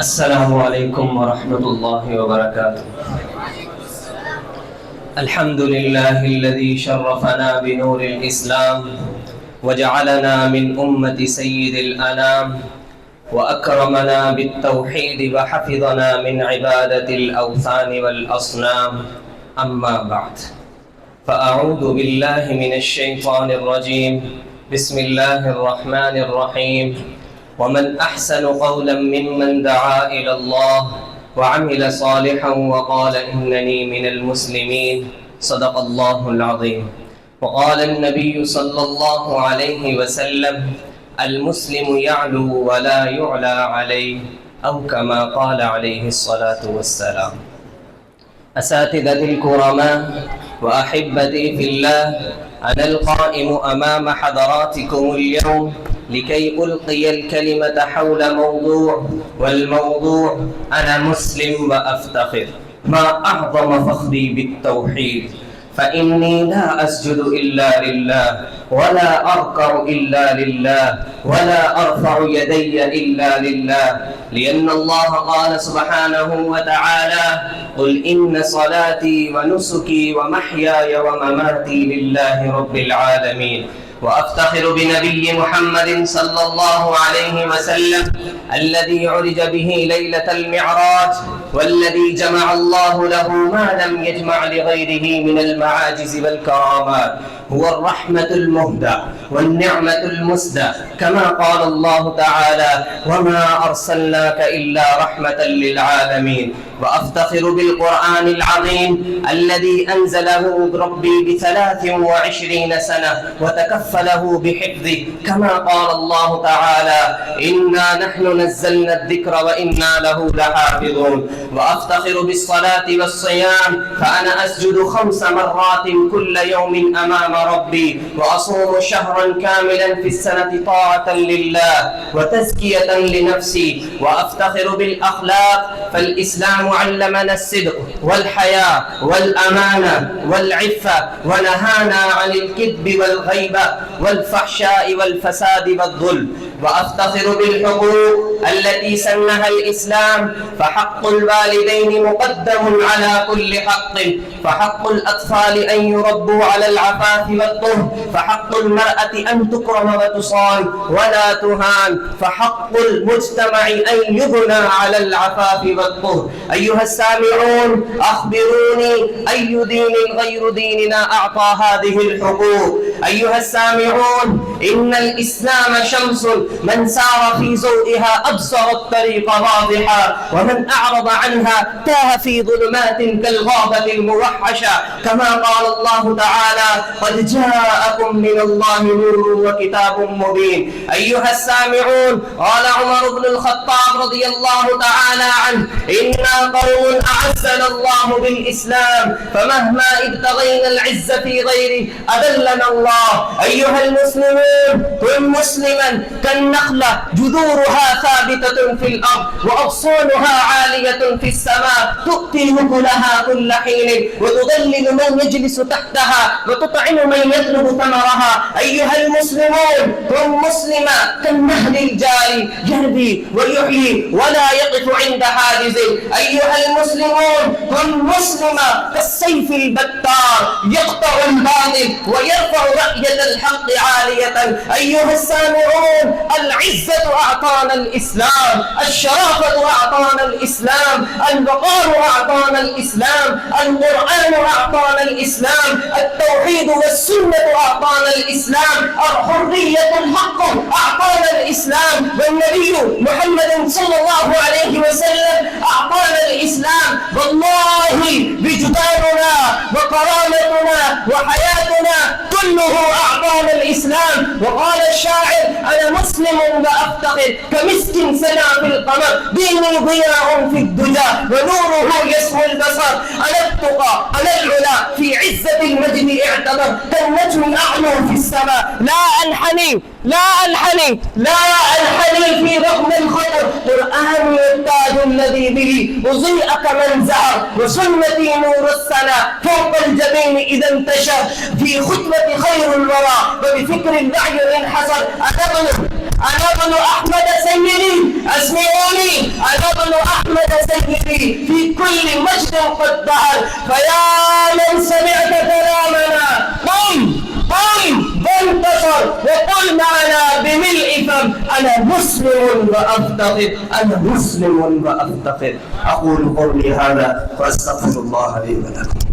السلام عليكم ورحمة الله وبركاته. الحمد لله الذي شرفنا بنور الإسلام وجعلنا من أمة سيد الأنام وأكرمنا بالتوحيد وحفظنا من عبادة الأوثان والأصنام. أما بعد، فأعوذ بالله من الشيطان الرجيم. بسم الله الرحمن الرحيم. ومن أحسن قولا ممن دعا إلى الله وعمل صالحا وقال إنني من المسلمين. صدق الله العظيم. وقال النبي صلى الله عليه وسلم: المسلم يعلو ولا يعلى عليه، أو كما قال عليه الصلاة والسلام. أساتذتي الكرماء وأحبتي في الله، أنا القائم أمام حضراتكم اليوم لكي ألقي الكلمة حول موضوع، والموضوع أنا مسلم وأفتخر. ما أعظم فخري بالتوحيد، فإني لا أسجد إلا لله، ولا أركع إلا لله، ولا أرفع يدي إلا لله، لأن الله قال سبحانه وتعالى: قل إن صلاتي ونسكي ومحياي ومماتي لله رب العالمين. وأفتخر بنبي محمد صلى الله عليه وسلم الذي عرج به ليلة المعراج، والذي جمع الله له ما لم يجمع لغيره من المعاجز والكرامات. هو الرحمة المهدى والنعمة المسدى، كما قال الله تعالى: وما أرسلناك إلا رحمة للعالمين. وأفتخر بالقرآن العظيم الذي أنزله ربي ب23 سنة وتكفله بحفظه، كما قال الله تعالى: إنا نحن نزلنا الذكر وإنا له لحافظون. وأفتخر بالصلاة والصيام، فأنا أسجد 5 مرات كل يوم أمام ربي، وأصوم شهرا كاملا في السنة طاعة لله وتزكية لنفسي. وأفتخر بالأخلاق، فالإسلام علمنا الصدق والحياء والأمانة والعفة، ونهانا عن الكذب والغيبة والفحشاء والفساد والظلم. وأفتخر بالحقوق التي سنها الإسلام، فحق الوالدين مقدم على كل حق، فحق الأطفال أن يربوا على العفاف والطهر، فحق المرأة أن تكرم وتصان ولا تهان، فحق المجتمع أن يبنى على العفاف والطهر. أيها السامعون، أخبروني أي دين غير ديننا أعطى هذه الحقوق؟ أيها السامعون، إن الإسلام شمس، من سار في ضوئها أبصر الطريق واضحا، ومن أعرض عنها تاه في ظلمات كالغابة الموحشة، كما قال الله تعالى: قد جاءكم من الله نور وكتاب مبين. أيها السامعون، قال عمر بن الخطاب رضي الله تعالى عنه: إنا قوم أعزنا الله بالإسلام، فمهما ابتغينا العز في غيره أذلنا الله. أيها المسلمون، كن مسلما كالنخلة، جذورها ثابتة في الأرض وأغصانها عالية في السماء، تؤتي أكلها كل حين، وتظلل من يجلس تحتها، وتطعم من يطلب ثمرها. أيها المسلمون، كن مسلما كالنهر الجاري، يهدي ويحيي ولا يقف عند حاجز. أيها المسلمون، كن مسلما كالسيف البتار، يقطع الباطل ويرفع رأية الحق عالية. أيها السامعون، العزة أعطانا الإسلام، الشرافة أعطانا الإسلام، الوقار أعطانا الإسلام، القرآن أعطانا الإسلام، التوحيد والسنة أعطانا الإسلام، الحرية الحق أعطانا الإسلام، والنبي محمد صلى الله عليه وسلم أعطانا الإسلام. والله وجداننا وكرامتنا وحياتنا كله أعطانا الإسلام. وقال الشاعر: أنا مسلم وأفتخر كمسك سنا في القمر، ديني ضياء في الدجى ونوره يسمو البصر. أنا التقى، أنا العلا، في عزة المجد اعتبر، كالنجم أعلو في السماء. لا أنحني في رغم الخطر، قرآن التاج الذي به أضيء كمن زهر، وسنتي نور السنا فوق الجبين إذا انتشر، في خطبة خير الورى وبفكر الوعي انحصر. أنا ابن أحمد سيدي، أسمعوني أنا ابن أحمد سيدي في كل مجد قد ظهر. فيا من سمعت كلامنا قم وانتصر وقل معنا بملء فم: أنا مسلم وأفتقر، أنا مسلم وأفتقر. أقول قولي هذا وأستغفر الله لي ولكم.